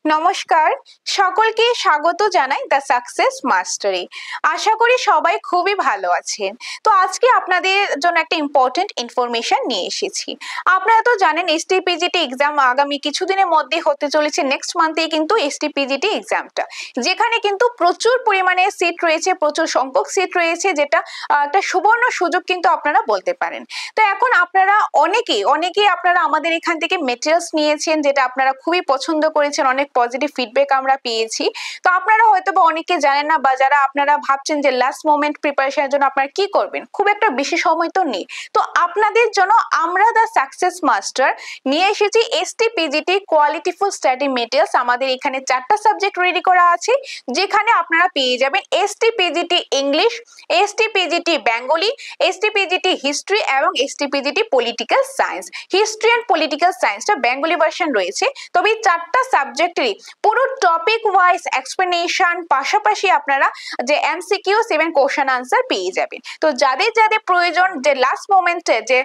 নমস্কার, সকলকে স্বাগত জানাই দ্য সাকসেস মাস্টারি। আশা করি সবাই খুবই ভালো আছেন। তো আজকে আপনাদের জন্য একটা ইম্পর্টেন্ট ইনফরমেশন নিয়ে এসেছি। আপনারা তো জানেন এসটিপিজিটি এক্সাম আগামী কিছুদিনের মধ্যে হতে চলেছে, নেক্সট মান্থে কিন্তু এসটিপিজিটি এক্সামটা, যেখানে কিন্তু প্রচুর পরিমাণে সিট রয়েছে, প্রচুর সংখ্যক সিট রয়েছে, যেটা একটা সুবর্ণ সুযোগ কিন্তু আপনারা বলতে পারেন। তো এখন আপনারা অনেকেই আপনারা আমাদের এখান থেকে মেটেরিয়ালস নিয়েছেন, যেটা আপনারা খুবই পছন্দ করেছেন, অনেক পজিটিভ ফিডব্যাক আমরা পেয়েছি। তো আপনারা হয়তো বা অনেকে জানেন না, বা যারা আপনারা ভাবছেন যে লাস্ট মোমেন্ট প্রিপারেশনের জন্য আপনারা কি করবেন, খুব একটা বেশি সময় তো নেই। তো আপনাদের জন্য আমরা দ্য সাকসেস মাস্টার নিয়ে এসেছি এসটিপিজিটি কোয়ালিটিফুল স্টাডি মেটেরিয়ালস। আমাদের এখানে 4টা সাবজেক্ট রেডি করা আছে, যেখানে আপনারা পেয়ে যাবেন STPGT English, STPGT Bengali, STPGT history এবং STPGT political science. History and political সায়েন্সটা বেঙ্গলি ভার্সন রয়েছে। তবে এই 4টা সাবজেক্টেরই পুরো টপিক ওয়াইজ এক্সপ্লেনেশন, পাশাপাশি আপনারা যে এমসিকিউস এবং কোশ্চেন আনসার পেয়ে যাবেন। তো যাদের যাদের প্রয়োজন, যে লাস্ট মোমেন্টে, যে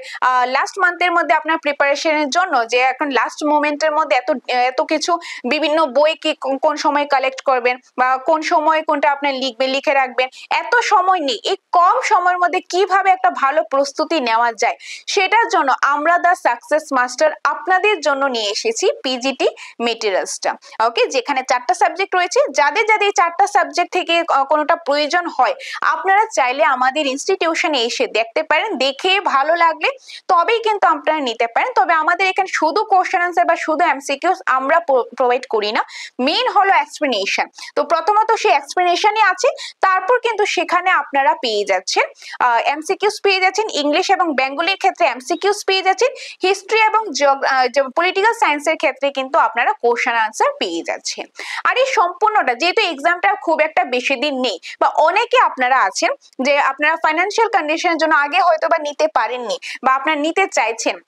লাস্ট মান্থের মধ্যে আপনার প্রিপারেশনের জন্য, যে এখন লাস্ট মোমেন্টের মধ্যে এত এত কিছু বিভিন্ন বই কি কোন সময় কালেক্ট করবেন, বা কোন সময় কোনটা আপনি লিখবেন, লিখে রাখবেন, এত সময় নেই। এই কম সময়ের মধ্যে কিভাবে একটা ভালো প্রস্তুতি নেওয়া যায়, সেটার জন্য আমরা দ্য সাকসেস মাস্টার আপনাদের জন্য নিয়ে এসেছি পিজিটি মেটেরিয়ালসটা। ওকে, যেখানে 4টা সাবজেক্ট রয়েছে। যাদের যাদের এই 4টা সাবজেক্ট থেকে কোনোটা প্রয়োজন হয়, আপনারা চাইলে আমাদের ইনস্টিটিউশনে এসে দেখতে পারেন, দেখে ভালো লাগলে তবেই কিন্তু আপনারা নিতে পারেন। তবে আমাদের এখানে শুধু কোশ্চেন আনসার বা শুধু এমসিকিউস আমরা প্রোভাইড করি না, মেইন হলো এক্সপ্লেনেশন। তো প্রথমত সেই এক্সপ্লেনেশনই আছে, তারপর কিন্তু সেখানে আপনারা পেয়ে যাচ্ছেন এমসিকিউস পেয়ে যাচ্ছেন। ইংলিশ এবং বেঙ্গলির ক্ষেত্রে এমসিকিউস পেয়ে যাচ্ছেন, হিস্ট্রি এবং পলিটিক্যাল সায়েন্সের ক্ষেত্রে কিন্তু আপনারা কোশ্চেন আনসার পেয়ে যাচ্ছেন। আর এই সম্পূর্ণটা, যেহেতু এক্সামটা খুব একটা বেশি দিন নেই, বা অনেকে আপনারা আছেন যে আপনারা ফাইন্যান্সিয়াল কন্ডিশনের জন্য আগে হয়তো বা নিতে পারেননি, বা আপনারা নিতে চাইছেন,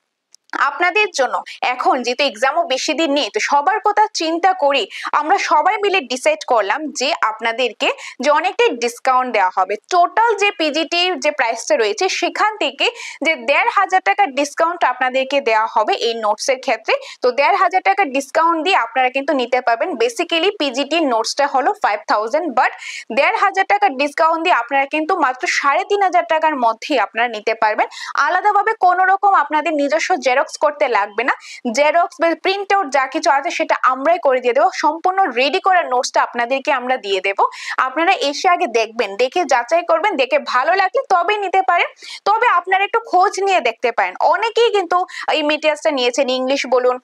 আপনাদের জন্য এখন যেহেতু এক্সামও বেশি দিন নেই, তো সবার কথা চিন্তা করি আমরা সবাই মিলে ডিসাইড করলাম যে আপনাদেরকে যে অনেকটাই ডিসকাউন্ট দেওয়া হবে। টোটাল যে পিজিটি যে প্রাইসটা রয়েছে, সেখান থেকে যে 1,500 টাকার ডিসকাউন্ট আপনাদেরকে দেওয়া হবে এই নোটসের ক্ষেত্রে। তো 1,500 টাকার ডিসকাউন্ট দিয়ে আপনারা কিন্তু নিতে পারবেন। বেসিক্যালি পিজিটির নোটসটা হলো 5,000, বাট 1,500 টাকার ডিসকাউন্ট দিয়ে আপনারা কিন্তু মাত্র 3,500 টাকার মধ্যেই আপনারা নিতে পারবেন। আলাদাভাবে কোনো রকম আপনাদের নিজস্ব জেরক্স করতে লাগবে না। জেরক্স বা প্রিন্ট আউট যা কিছু আছে সেটা আমরাই করে দিয়ে দেবো। সম্পূর্ণ রেডি করা নোটসটা আপনাদেরকে আমরা দিয়ে দেবো। আপনারা এসে আগে দেখবেন, দেখে যাচাই করবেন, দেখে ভালো লাগলে তবে নিতে পারেন। তবে আপনারা একটু খোঁজ নিয়ে দেখতে পারেন। অনেকেই কিন্তু এই মেটেরিয়ালসটা নিয়েছেন, ইংলিশ বলুন,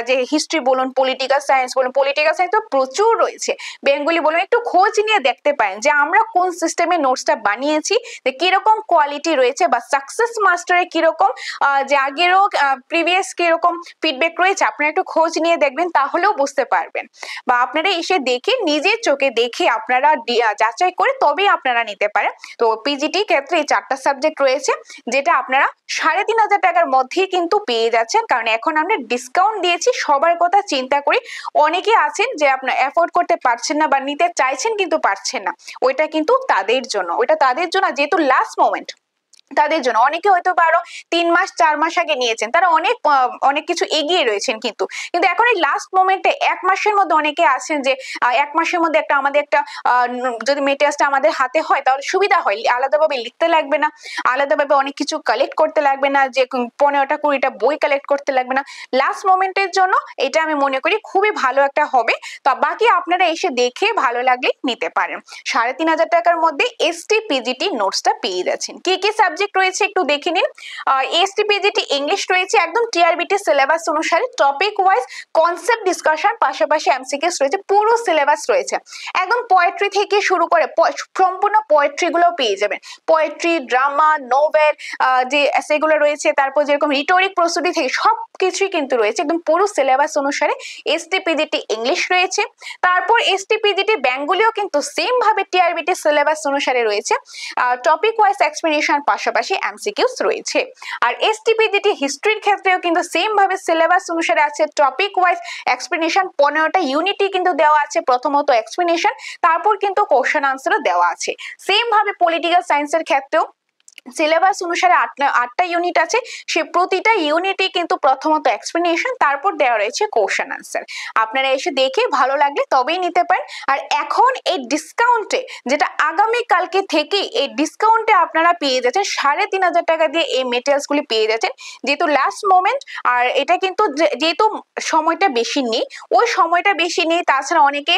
যে হিস্ট্রি বলুন, পলিটিক্যাল সায়েন্স বলুন, পলিটিক্যাল সায়েন্স তো প্রচুর রয়েছে, বেঙ্গলি বলুন, একটু খোঁজ নিয়ে দেখতে পারেন যে আমরা কোন সিস্টেমে নোটসটা বানিয়েছি, যে কিরকম কোয়ালিটি রয়েছে, বা সাকসেস মাস্টারে কিরকম, যে আগেরও প্রিভিয়াস কিরকম ফিডব্যাক রয়েছে, আপনারা একটু খোঁজ নিয়ে দেখবেন, তাহলেও বুঝতে পারবেন। বা আপনারা এসে দেখে, নিজের চোখে দেখে আপনারা যাচাই করে তবেই আপনারা নিতে পারেন। তো পিজিটি ক্ষেত্রে এই 4টা সাবজেক্ট রয়েছে, যেটা আপনারা 3,500 টাকার মধ্যেই কিন্তু পেয়ে যাচ্ছেন, কারণ এখন আমরা ডিসকাউন্ট দিয়েছি। সবার কথা চিন্তা করি, অনেকে আছেন যে আপনারা এফোর্ড করতে পারছেন না, বা নিতে চাইছেন কিন্তু পারছেন না, ওইটা কিন্তু তাদের জন্য, ওইটা তাদের জন্য, যেহেতু লাস্ট মোমেন্ট তাদের জন্য। অনেকে হয়তো আরো 3 মাস 4 মাস আগে নিয়েছেন, তারা অনেক অনেক কিছু এগিয়ে রয়েছেন, কিন্তু কিন্তু এখন এই লাস্ট মোমেন্টে 1 মাসের মধ্যে অনেকে আছেন যে 1 মাসের মধ্যে একটা আমাদের একটা যদি মেটেরিয়ালসটা আমাদের হাতে হয় তাহলে সুবিধা হয়, আলাদাভাবে লিখতে লাগবে না, আলাদাভাবে অনেক কিছু কালেক্ট করতে লাগবে না, যে 15টা 20টা বই কালেক্ট করতে লাগবে না। লাস্ট মোমেন্টের জন্য এটা আমি মনে করি খুবই ভালো একটা হবে। তো বাকি আপনারা এসে দেখে ভালো লাগলে নিতে পারেন। 3,500 টাকার মধ্যে এসটিপিজিটি নোটসটা পেয়ে যাচ্ছেন। কি কি সাবজেক্ট রয়েছে একটু দেখে নিন। এসটিপিজিটি ইংলিশ রয়েছে একদম টিআরবিটি সিলেবাস অনুসারে, টপিক ওয়াইজ কনসেপ্ট ডিসকাশন, পাশাপাশি এমসিকিউস রয়েছে, পুরো সিলেবাস রয়েছে। একদম পোয়েট্রি থেকে শুরু করে সম্পূর্ণ পোয়েট্রি গুলো পেয়ে যাবেন। পোয়েট্রি, ড্রামা, নোভেল, যে এসেগুলো রয়েছে, তারপর যেরকম রিটোরিক প্রস্তুতি থেকে সবকিছুই কিন্তু রয়েছে একদম পুরো সিলেবাস অনুসারে। এসটিপিজিটি ইংলিশ রয়েছে, তারপর এসটিপিজিটি বেঙ্গলিও কিন্তু সেম ভাবে টিআরবিটি সিলেবাস অনুসারে রয়েছে। টপিক ওয়াইজ এক্সপ্লেনেশন, পাশাপাশি এমসিকিউস রয়েছে। আর এসটিপিজিটি হিস্ট্রির ক্ষেত্রেও কিন্তু সেম ভাবে সিলেবাস অনুসারে আছে, টপিক ওয়াইজ এক্সপ্লেনেশন, 15টা ইউনিটই কিন্তু দেওয়া আছে। প্রথমত এক্সপ্লেনেশন, তারপর কিন্তু কোশ্চেন আনসারও দেওয়া আছে। সেম ভাবে পলিটিক্যাল সায়েন্সের ক্ষেত্রেও সিলেবাস অনুসারে আটটা ইউনিট আছে, সে প্রতিটা ইউনিটে কিন্তু প্রথমত এক্সপ্লেনেশন, তারপর দেওয়া রয়েছে কোশ্চেন আনসার। আপনারা এসে দেখে ভালো লাগলে তবেই নিতে পারেন। আর এখন এই ডিসকাউন্টে, যেটা আগামী কালকে থেকে এই ডিসকাউন্টে আপনারা পেয়ে যাচ্ছেন 3,500 টাকা দিয়ে এই মেটেরিয়ালস গুলি পেয়ে যাচ্ছেন, যেহেতু লাস্ট মোমেন্ট। আর এটা কিন্তু যেহেতু সময়টা বেশি নেই, ওই সময়টা বেশি নেই, তাছাড়া অনেকে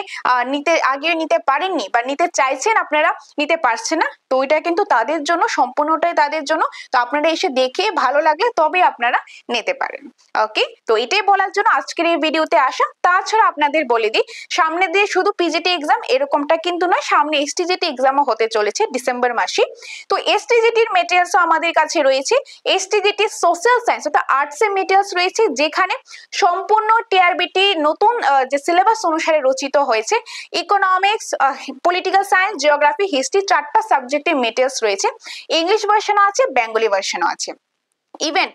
আগে নিতে পারেননি বা নিতে চাইছেন, আপনারা নিতে পারছেন না, তো ওইটা কিন্তু তাদের জন্য, সম্পূর্ণটাই তাদের জন্য। তো আপনারা এসে দেখে ভালো লাগলে তবে আপনারা নিতে পারেন। ওকে, তো এটাই বলার জন্য আজকের এই ভিডিওতে আসা। তাছাড়া আপনাদের বলে দিই, সামনে দিয়ে শুধু পিজিটি এক্সাম এরকমটা কিন্তু নয়, সামনে এসটিজিটি এক্সামও হতে চলেছে ডিসেম্বর মাসে। তো এসটিজিটির মেটেরিয়ালসও আমাদের কাছে রয়েছে। এসটিজিটি সোশ্যাল সায়েন্স অর্থাৎ আর্টস এর মেটেরিয়ালস রয়েছে, যেখানে সম্পূর্ণ টিআরবিটি নতুন যে সিলেবাস অনুসারে রচিত হয়েছে। Economics, political science, geography, history, 4টা সাবজেক্টের মেটেরিয়ালস রয়েছে। ইংলিশ ভার্সনও আছে, বেঙ্গলি ভার্সনও আছে। ইভেন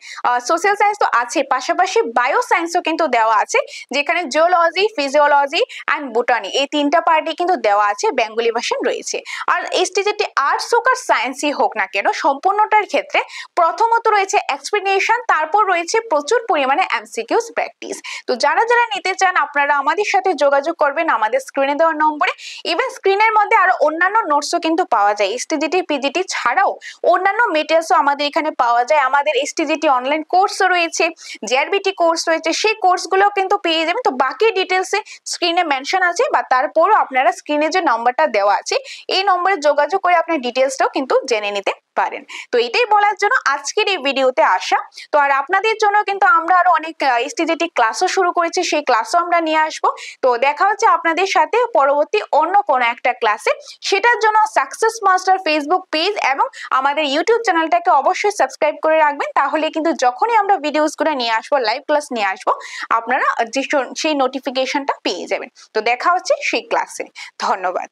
সোশ্যাল সায়েন্স তো আছে, পাশাপাশি বায়ো সায়েন্সও কিন্তু দেওয়া আছে, যেখানে জিওলজি, ফিজিওলজি অ্যান্ড বোটানি এই 3টা পার্টই কিন্তু দেওয়া আছে, বেঙ্গলি ভার্সন রয়েছে। আর এসটিজিটি আর্টস হোক আর সায়েন্সই হোক না কেন, সম্পূর্ণটার ক্ষেত্রে প্রথমত রয়েছে এক্সপ্লেনেশন, তারপর রয়েছে প্রচুর পরিমাণে এমসিকিউস প্র্যাকটিস। তো যারা যারা নিতে চান আপনারা আমাদের সাথে যোগাযোগ করবেন আমাদের স্ক্রিনে দেওয়া নম্বরে। ইভেন স্ক্রিনের মধ্যে আরো অন্যান্য নোটসও কিন্তু পাওয়া যায়, এসটিজিটি পিজিটি ছাড়াও অন্যান্য মেটেরিয়ালসও আমাদের এখানে পাওয়া যায়। আমাদের এসটিজিটি অনলাইন কোর্সও রয়েছে, জেআরবিটি কোর্স রয়েছে, সেই কোর্সগুলো কিন্তু পেয়ে যাবেন। তো বাকি ডিটেলসে স্ক্রিনে মেনশন আছে, বা তারপরও আপনারা স্ক্রিনে যে নাম্বারটা দেওয়া আছে এই নম্বরে যোগাযোগ করে আপনার ডিটেলসটাও কিন্তু জেনে নিতে পারেন। তো এটাই বলার জন্য আজকের এই ভিডিওতে আসা। তো আর আপনাদের জন্য কিন্তু আমরা আরো অনেক এসটিজিটি ক্লাসও শুরু করেছি, সেই ক্লাসও আমরা নিয়ে আসবো। তো দেখা হচ্ছে আপনাদের সাথে পরবর্তী অন্য কোনো একটা ক্লাসে। সেটার জন্য সাকসেস মাস্টার ফেসবুক পেজ এবং আমাদের ইউটিউব চ্যানেলটাকে অবশ্যই সাবস্ক্রাইব করে রাখবেন, তাহলে কিন্তু যখনই আমরা ভিডিওস গুলো নিয়ে আসবো, লাইভ ক্লাস নিয়ে আসবো, আপনারা সেই নোটিফিকেশনটা পেয়ে যাবেন। তো দেখা হচ্ছে সেই ক্লাসে। ধন্যবাদ।